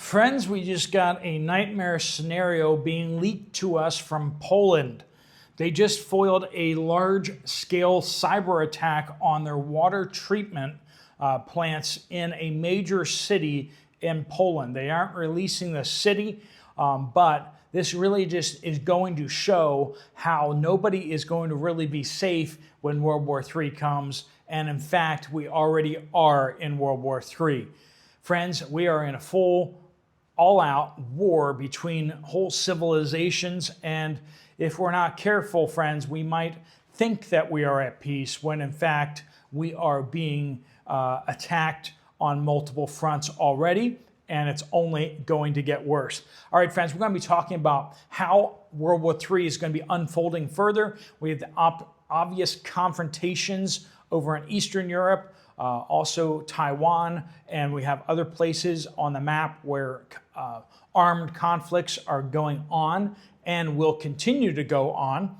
Friends, we just got a nightmare scenario being leaked to us from Poland. They just foiled a large-scale cyber attack on their water treatment plants in a major city in Poland. They aren't releasing the city, but this really just is going to show how nobody is going to really be safe when World War III comes. And in fact, we already are in World War III. Friends, we are in a full all-out war between whole civilizations, and if we're not careful, friends, we might think that we are at peace when in fact we are being attacked on multiple fronts already, and it's only going to get worse. All right, friends, we're going to be talking about how World War III is going to be unfolding further. We have the obvious confrontations over in Eastern Europe, also Taiwan, and we have other places on the map where armed conflicts are going on and will continue to go on.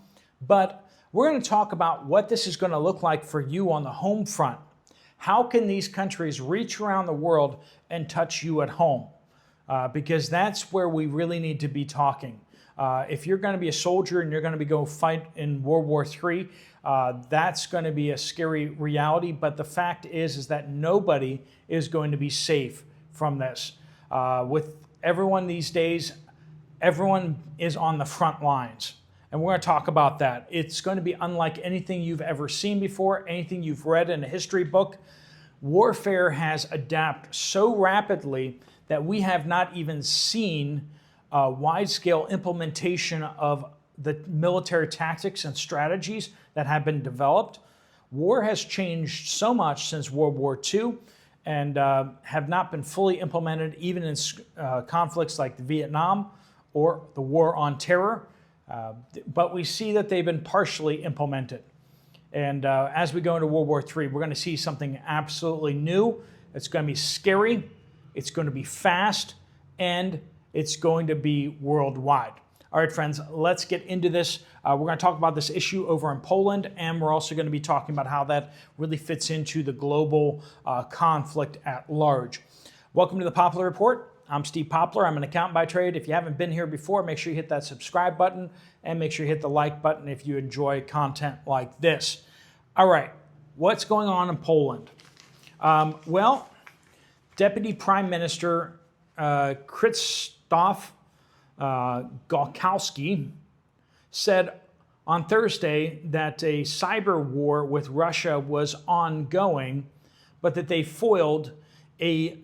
But we're going to talk about what this is going to look like for you on the home front. How can these countries reach around the world and touch you at home? Because that's where we really need to be talking. If you're going to be a soldier and you're going to go fight in World War III, that's going to be a scary reality. But the fact is that nobody is going to be safe from this. With everyone these days, everyone is on the front lines. And we're going to talk about that. It's going to be unlike anything you've ever seen before, anything you've read in a history book. Warfare has adapted so rapidly that we have not even seen wide-scale implementation of the military tactics and strategies that have been developed. War has changed so much since World War II and have not been fully implemented even in conflicts like the Vietnam or the War on Terror. But we see that they've been partially implemented. And as we go into World War III, we're going to see something absolutely new. It's going to be scary, it's going to be fast, and it's going to be worldwide. All right, friends, let's get into this. We're going to talk about this issue over in Poland, and we're also going to be talking about how that really fits into the global conflict at large. Welcome to the Poplar Report. I'm Steve Poplar. I'm an accountant by trade. If you haven't been here before, make sure you hit that subscribe button and make sure you hit the like button if you enjoy content like this. All right, what's going on in Poland? Well, Deputy Prime Minister Krzysztof Gawkowski said on Thursday that a cyber war with Russia was ongoing, but that they foiled a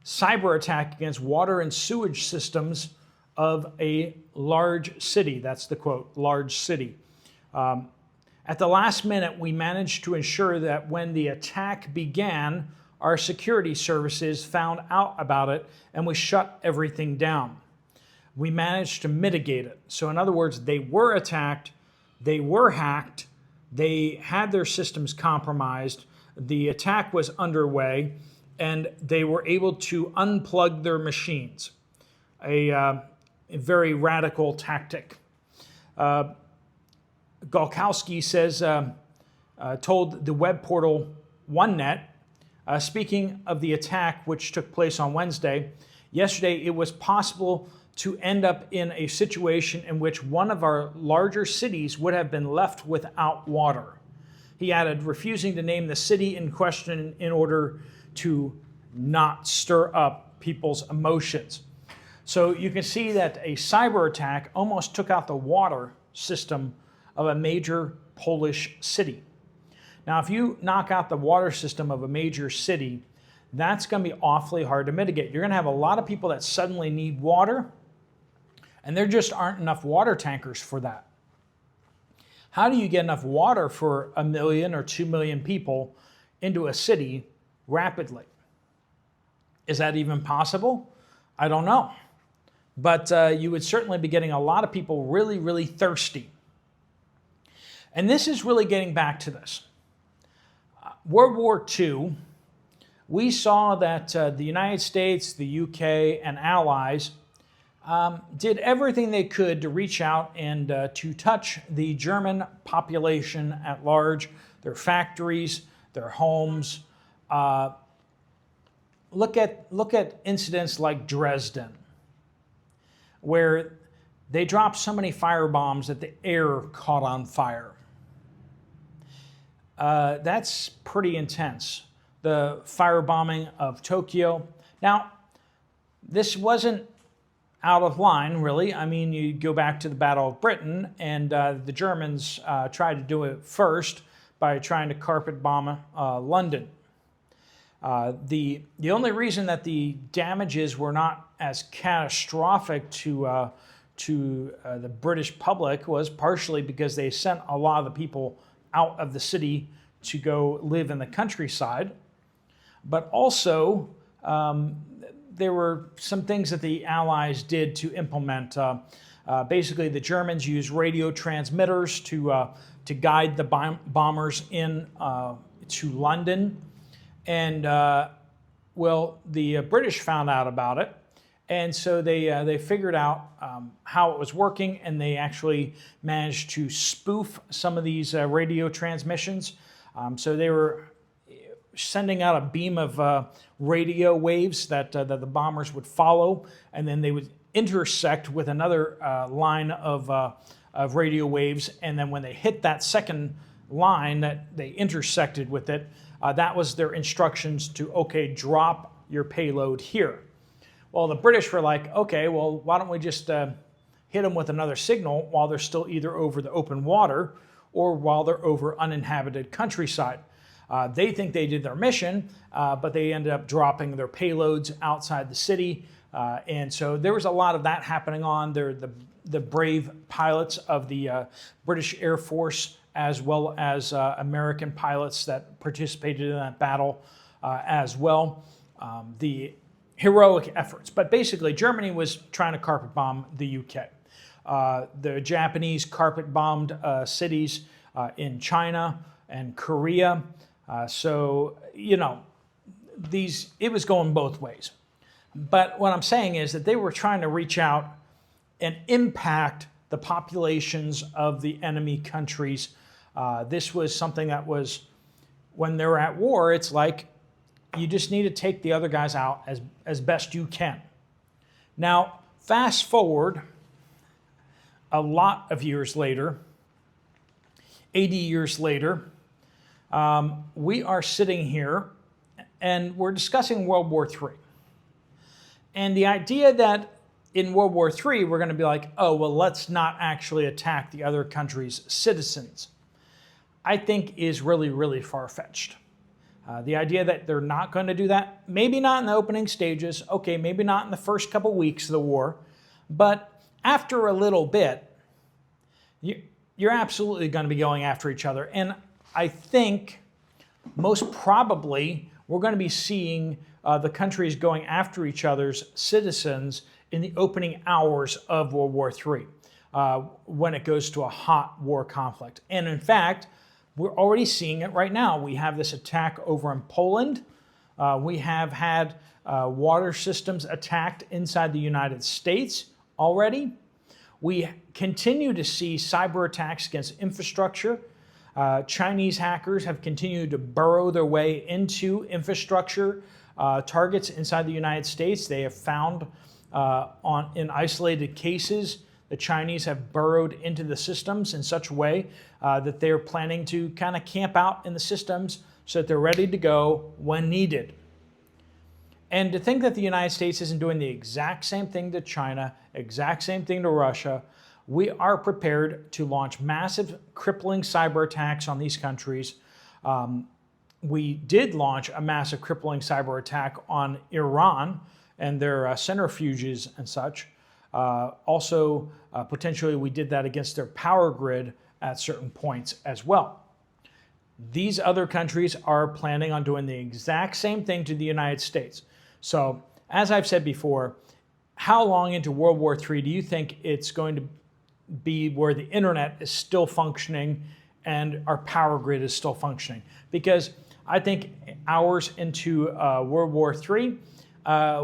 cyber attack against water and sewage systems of a large city. That's the quote, large city. At the last minute, we managed to ensure that when the attack began, our security services found out about it and we shut everything down. We managed to mitigate it. So in other words, they were attacked, they were hacked, they had their systems compromised, the attack was underway, and they were able to unplug their machines. A very radical tactic. Gawkowski says, told the web portal OneNet, speaking of the attack which took place on Wednesday, yesterday it was possible to end up in a situation in which one of our larger cities would have been left without water. He added, refusing to name the city in question in order to not stir up people's emotions. So you can see that a cyber attack almost took out the water system of a major Polish city. Now, if you knock out the water system of a major city, that's going to be awfully hard to mitigate. You're going to have a lot of people that suddenly need water, and there just aren't enough water tankers for that. How do you get enough water for 1 million or 2 million people into a city rapidly? Is that even possible? I don't know. But you would certainly be getting a lot of people really, really thirsty. And this is really getting back to this. World War II, we saw that the United States, the UK, and allies did everything they could to reach out and to touch the German population at large, their factories, their homes, look at incidents like Dresden, where they dropped so many firebombs that the air caught on fire. That's pretty intense. The firebombing of Tokyo. Now, this wasn't out of line, really. I mean, you go back to the Battle of Britain, and the Germans tried to do it first by trying to carpet bomb London. The only reason that the damages were not as catastrophic to the British public was partially because they sent a lot of the people out of the city to go live in the countryside, but also there were some things that the Allies did to implement. Basically, the Germans used radio transmitters to guide the bombers in to London, and well, the British found out about it, and so they figured out how it was working, and they actually managed to spoof some of these radio transmissions. So they were sending out a beam of radio waves that the bombers would follow, and then they would intersect with another line of radio waves, and then when they hit that second line that they intersected with it, that was their instructions to, okay, drop your payload here. Well, the British were like, okay, well, why don't we just hit them with another signal while they're still either over the open water or while they're over uninhabited countryside. They think they did their mission, but they ended up dropping their payloads outside the city. And so there was a lot of that happening on there. The brave pilots of the British Air Force, as well as American pilots that participated in that battle as well. The heroic efforts. But basically, Germany was trying to carpet bomb the UK. The Japanese carpet bombed cities in China and Korea. So, you know, it was going both ways. But what I'm saying is that they were trying to reach out and impact the populations of the enemy countries. This was something that was, when they're at war, it's like you just need to take the other guys out as best you can. Now, fast forward a lot of years later, 80 years later, we are sitting here and we're discussing World War III. And the idea that in World War III, we're going to be like, oh, well, let's not actually attack the other country's citizens, I think is really, really far-fetched. The idea that they're not going to do that, maybe not in the opening stages, okay, maybe not in the first couple weeks of the war, but after a little bit, you're absolutely going to be going after each other. And I think most probably we're going to be seeing the countries going after each other's citizens in the opening hours of World War III when it goes to a hot war conflict. And in fact, we're already seeing it right now. We have this attack over in Poland. We have had water systems attacked inside the United States already. We continue to see cyber attacks against infrastructure. Chinese hackers have continued to burrow their way into infrastructure targets inside the United States. They have found in isolated cases, the Chinese have burrowed into the systems in such a way that they're planning to kind of camp out in the systems so that they're ready to go when needed. And to think that the United States isn't doing the exact same thing to China, exact same thing to Russia, we are prepared to launch massive, crippling cyber attacks on these countries. We did launch a massive, crippling cyber attack on Iran and their centrifuges and such. Also, potentially, we did that against their power grid at certain points as well. These other countries are planning on doing the exact same thing to the United States. So, as I've said before, how long into World War III do you think it's going to be where the internet is still functioning and our power grid is still functioning? Because I think hours into World War III,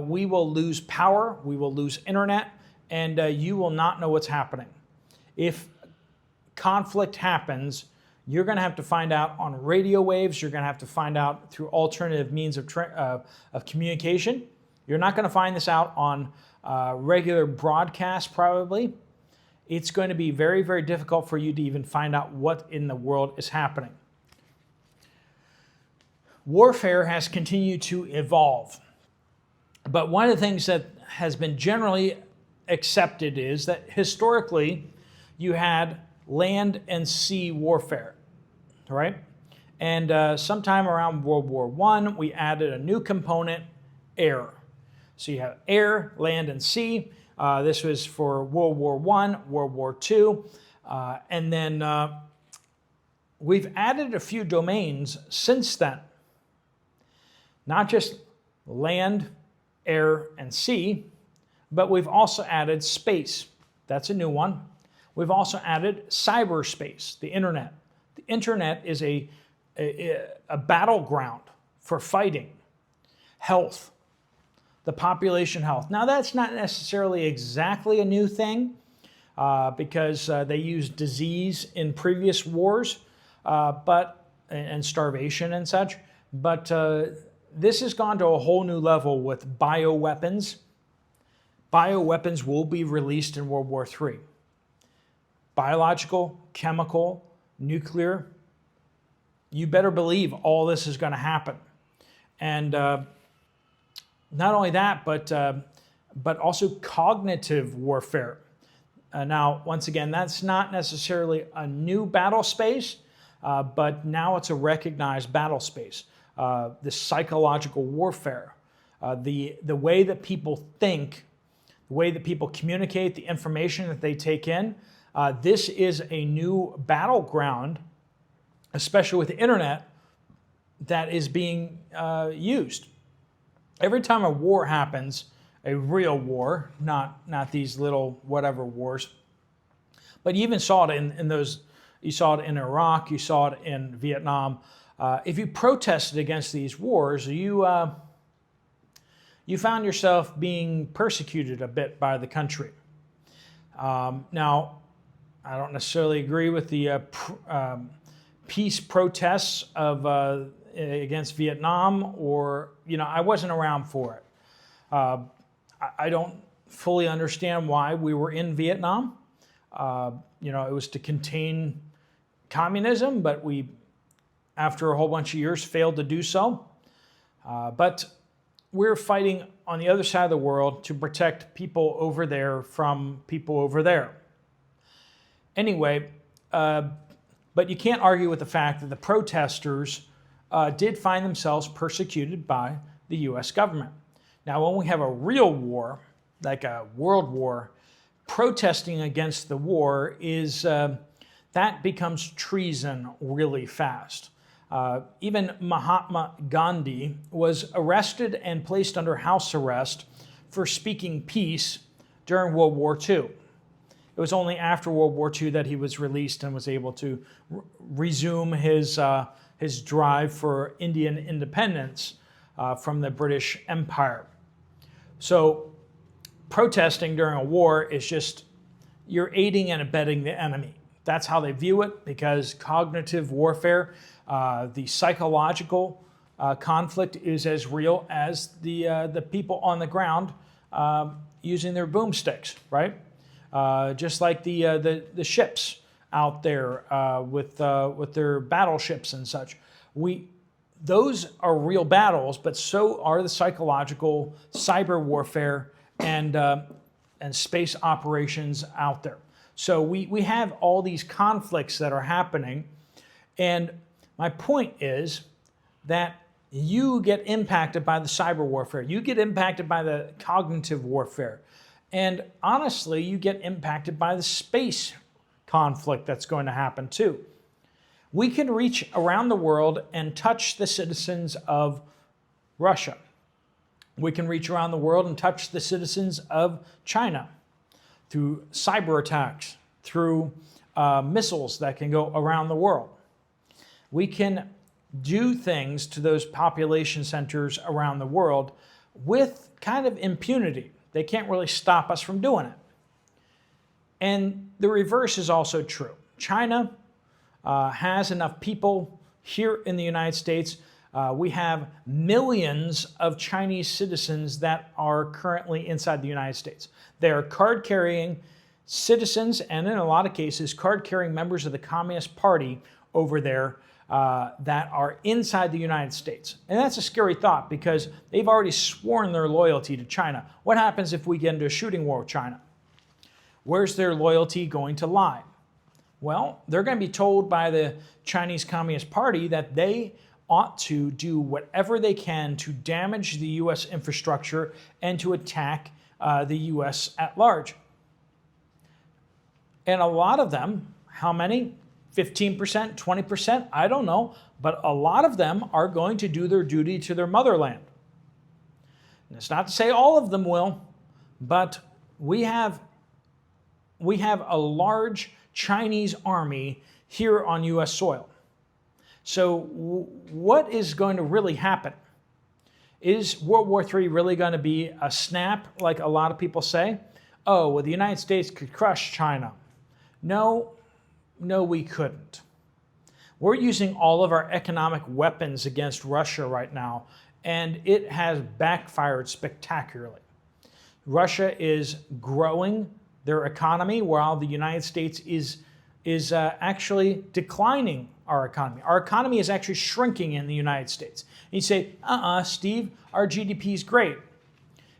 we will lose power, we will lose internet, and you will not know what's happening. If conflict happens, you're going to have to find out on radio waves. You're going to have to find out through alternative means of communication. You're not going to find this out on regular broadcast, probably. It's going to be very, very difficult for you to even find out what in the world is happening. Warfare has continued to evolve. But one of the things that has been generally accepted is that historically you had land and sea warfare, right? And sometime around World War I, we added a new component, air. So you have air, land, and sea. This was for World War I, World War II, and then we've added a few domains since then. Not just land, air, and sea, but we've also added space. That's a new one. We've also added cyberspace, the internet. The internet is a battleground for fighting. Health, the population health. Now that's not necessarily exactly a new thing because they used disease in previous wars, and starvation and such. But this has gone to a whole new level with bioweapons. Bioweapons will be released in World War III. Biological, chemical, nuclear. You better believe all this is going to happen. And not only that, but also cognitive warfare. Now, once again, that's not necessarily a new battle space, but now it's a recognized battle space. The psychological warfare, the way that people think, the way that people communicate, the information that they take in. This is a new battleground, especially with the internet, that is being used. Every time a war happens, a real war, not these little whatever wars, but you even saw it in those, you saw it in Iraq, you saw it in Vietnam. If you protested against these wars, you found yourself being persecuted a bit by the country. Now, I don't necessarily agree with the peace protests of against Vietnam, or I wasn't around for it. I don't fully understand why we were in Vietnam. It was to contain communism, but we, after a whole bunch of years, failed to do so. But we're fighting on the other side of the world to protect people over there from people over there. Anyway, but you can't argue with the fact that the protesters did find themselves persecuted by the U.S. government. Now, when we have a real war, like a world war, protesting against the war is, that becomes treason really fast. Even Mahatma Gandhi was arrested and placed under house arrest for speaking peace during World War II. It was only after World War II that he was released and was able to resume his drive for Indian independence from the British Empire. So protesting during a war is just, you're aiding and abetting the enemy. That's how they view it, because cognitive warfare, the psychological conflict is as real as the people on the ground using their boomsticks, right? Just like the ships out there with their battleships and such. Those are real battles, but so are the psychological cyber warfare and space operations out there. So we have all these conflicts that are happening, and my point is that you get impacted by the cyber warfare. You get impacted by the cognitive warfare. And honestly, you get impacted by the space conflict that's going to happen too. We can reach around the world and touch the citizens of Russia. We can reach around the world and touch the citizens of China through cyber attacks, through missiles that can go around the world. We can do things to those population centers around the world with kind of impunity. They can't really stop us from doing it. And the reverse is also true. China has enough people here in the United States. We have millions of Chinese citizens that are currently inside the United States. They are card-carrying citizens, and in a lot of cases, card-carrying members of the Communist Party over there that are inside the United States. And that's a scary thought because they've already sworn their loyalty to China. What happens if we get into a shooting war with China? Where's their loyalty going to lie? Well, they're going to be told by the Chinese Communist Party that they ought to do whatever they can to damage the U.S. infrastructure and to attack the U.S. at large. And a lot of them, how many? 15%, 20%? I don't know. But a lot of them are going to do their duty to their motherland. And it's not to say all of them will, but we have a large Chinese army here on U.S. soil. So what is going to really happen? Is World War III really going to be a snap, like a lot of people say? Oh, well, the United States could crush China. No, we couldn't. We're using all of our economic weapons against Russia right now, and it has backfired spectacularly. Russia is growing their economy while the United States is actually declining our economy. Our economy is actually shrinking in the United States. And you say, Steve, our GDP is great.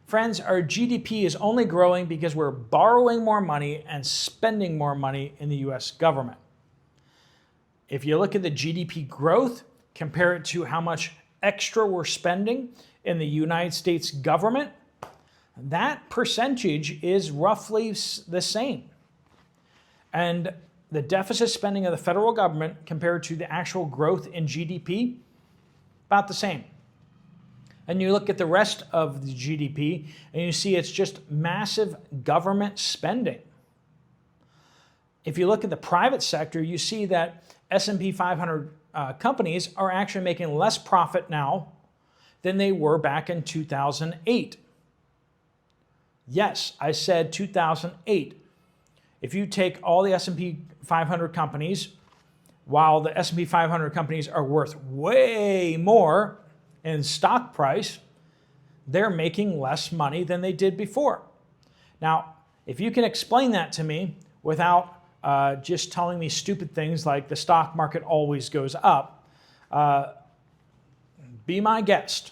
Friends, our GDP is only growing because we're borrowing more money and spending more money in the U.S. government. If you look at the GDP growth, compare it to how much extra we're spending in the United States government, that percentage is roughly the same. And the deficit spending of the federal government compared to the actual growth in GDP, about the same. And you look at the rest of the GDP and you see it's just massive government spending. If you look at the private sector, you see that S&P 500 companies are actually making less profit now than they were back in 2008. Yes, I said 2008. If you take all the S&P 500 companies, while the S&P 500 companies are worth way more in stock price, they're making less money than they did before. Now, if you can explain that to me without just telling me stupid things like the stock market always goes up, be my guest.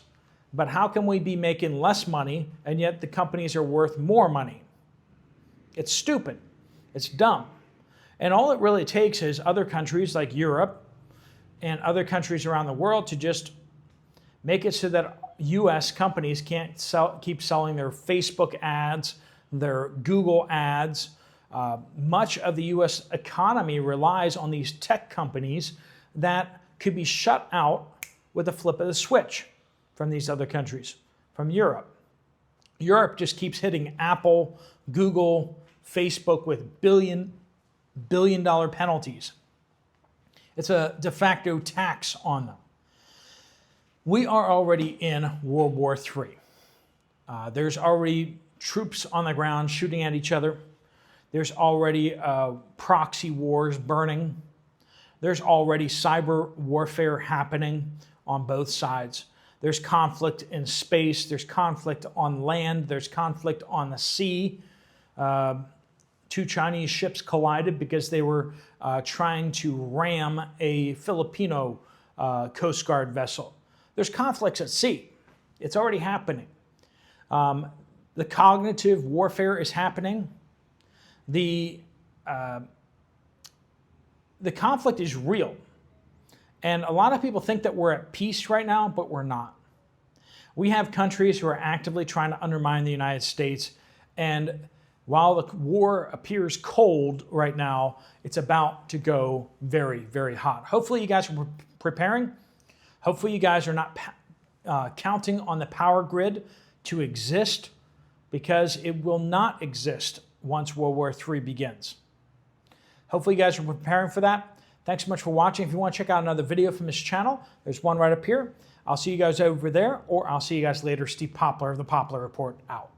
But how can we be making less money and yet the companies are worth more money? It's stupid. It's dumb. And all it really takes is other countries like Europe and other countries around the world to just make it so that U.S. companies can't keep selling their Facebook ads, their Google ads. Much of the U.S. economy relies on these tech companies that could be shut out with a flip of the switch from these other countries, from Europe. Europe just keeps hitting Apple, Google, Facebook with billion-dollar penalties. It's a de facto tax on them. We are already in World War III. There's already troops on the ground shooting at each other. There's already proxy wars burning. There's already cyber warfare happening on both sides. There's conflict in space. There's conflict on land. There's conflict on the sea. Two Chinese ships collided because they were trying to ram a Filipino Coast Guard vessel. There's conflicts at sea. It's already happening. The cognitive warfare is happening. The conflict is real. And a lot of people think that we're at peace right now, but we're not. We have countries who are actively trying to undermine the United States. And while the war appears cold right now, it's about to go very, very hot. Hopefully you guys are preparing. Hopefully you guys are not counting on the power grid to exist, because it will not exist once World War III begins. Hopefully you guys are preparing for that. Thanks so much for watching. If you want to check out another video from this channel, there's one right up here. I'll see you guys over there, or I'll see you guys later. Steve Poplar of the Poplar Report out.